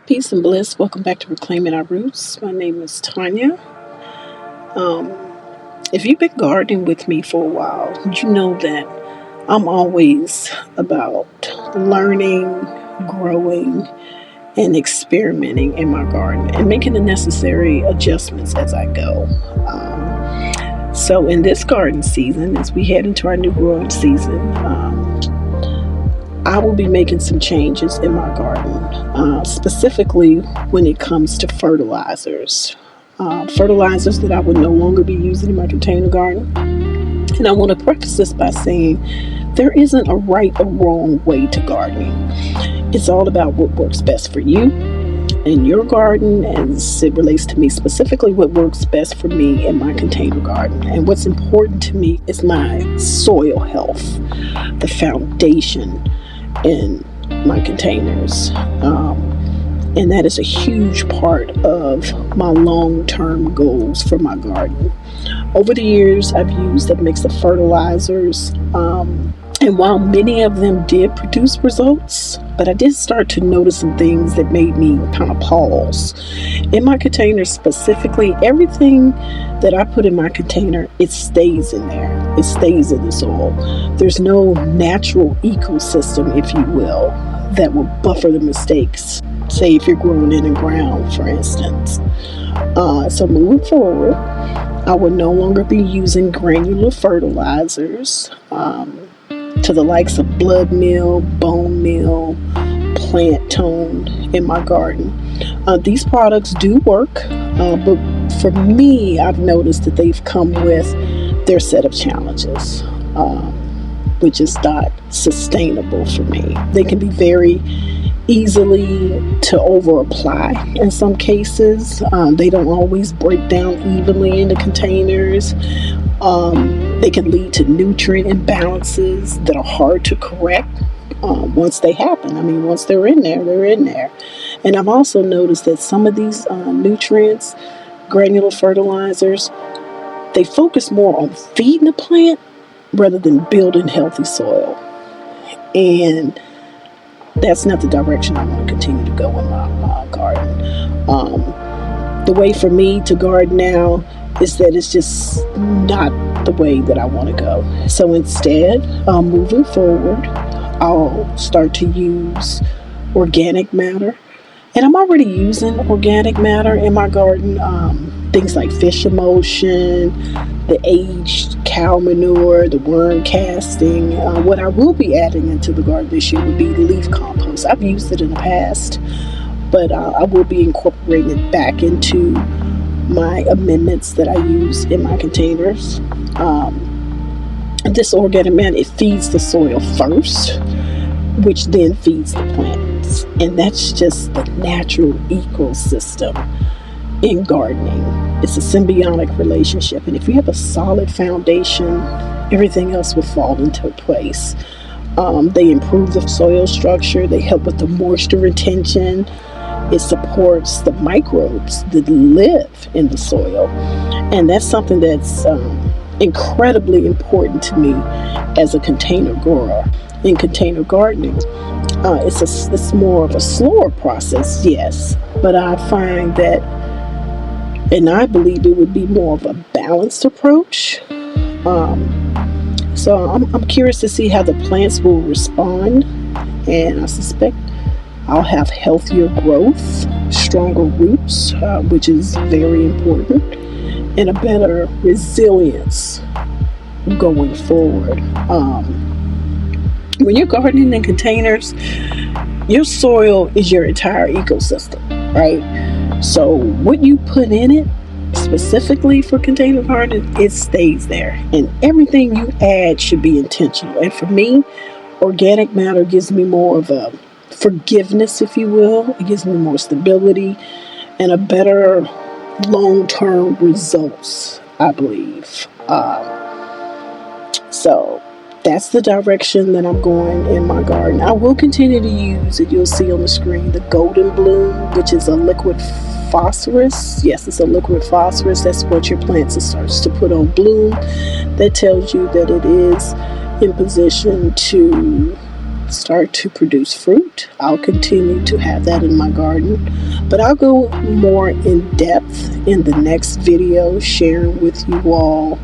Peace and bliss. Welcome back to Reclaiming Our Roots. My name is Tanya. Um, if you've been gardening with me for a while, you know that I'm always about learning, growing, and experimenting in my garden and making the necessary adjustments as I go. So in this garden season, as we head into our new growing season, I will be making some changes in my garden, specifically when it comes to fertilizers. Fertilizers that I would no longer be using in my container garden. And I want to preface this by saying there isn't a right or wrong way to gardening. It's all about what works best for you in your garden, as it relates to me specifically, what works best for me in my container garden. And what's important to me is my soil health, the foundation in my containers. And that is a huge part of my long-term goals for my garden. Over the years, I've used a mix of fertilizers, and while many of them did produce results, but I did start to notice some things that made me kind of pause. In my container specifically, everything that I put in my container, it stays in there. It stays in the soil. There's no natural ecosystem, if you will, that will buffer the mistakes. Say if you're growing in the ground, for instance. So moving forward, I will no longer be using granular fertilizers to the likes of blood meal, bone meal, plant tone in my garden. These products do work, but for me, I've noticed that they've come with their set of challenges, which is not sustainable for me. They can be very easily to over apply in some cases. They don't always break down evenly into containers. They can lead to nutrient imbalances that are hard to correct once they happen. I mean, once they're in there, they're in there. And I've also noticed that some of these nutrients, granular fertilizers, they focus more on feeding the plant rather than building healthy soil. And that's not the direction I want to continue to go in my garden. The way for me to garden now is that it's just not the way that I want to go. So instead, moving forward, I'll start to use organic matter. And I'm already using organic matter in my garden. Things like fish emulsion, the aged cow manure, the worm casting. What I will be adding into the garden this year would be leaf compost. I've used it in the past, but I will be incorporating it back into my amendments that I use in my containers. This organic matter, it feeds the soil first, which then feeds the plants. And that's just the natural ecosystem in gardening. It's a symbiotic relationship, and if you have a solid foundation, everything else will fall into place. They improve the soil structure, they help with the moisture retention, it supports the microbes that live in the soil, and that's something that's incredibly important to me as a container grower. In container gardening, it's more of a slower process, yes, but I find that, and I believe it would be more of a balanced approach. So I'm curious to see how the plants will respond, and I suspect I'll have healthier growth, stronger roots, which is very important, and a better resilience going forward. When you're gardening in containers, your soil is your entire ecosystem, right? So what you put in it, specifically for container gardening, it stays there. And everything you add should be intentional. And for me, organic matter gives me more of a forgiveness, if you will. It gives me more stability and a better long-term results, I believe. So that's the direction that I'm going in my garden. I will continue to use it. You'll see on the screen the Golden Bloom, which is a liquid phosphorus. Yes, it's a liquid phosphorus. That's what your plant starts to put on bloom. That tells you that it is in position to start to produce fruit, I'll continue to have that in my garden. But I'll go more in depth in the next video, sharing with you all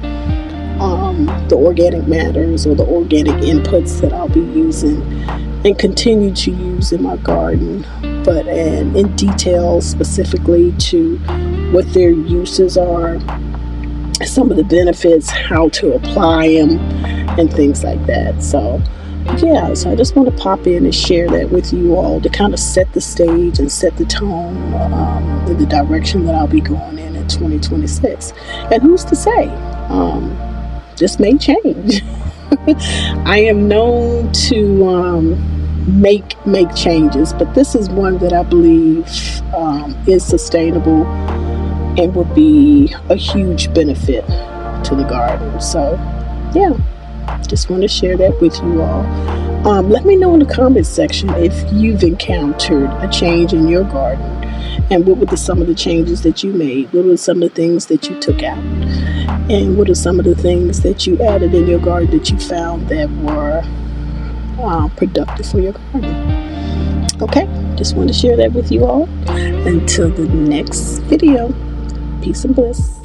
the organic matters or the organic inputs that I'll be using and continue to use in my garden, but in detail specifically to what their uses are, some of the benefits, how to apply them, and things like that. So yeah, so I just want to pop in and share that with you all to kind of set the stage and set the tone in the direction that I'll be going in 2026. And who's to say? This may change. I am known to make changes, but this is one that I believe is sustainable and would be a huge benefit to the garden. So yeah, just want to share that with you all. Let me know in the comments section if you've encountered a change in your garden, and what were some of the changes that you made? What were some of the things that you took out? And what are some of the things that you added in your garden that you found that were productive for your garden? Okay, just want to share that with you all. Until the next video, peace and bliss.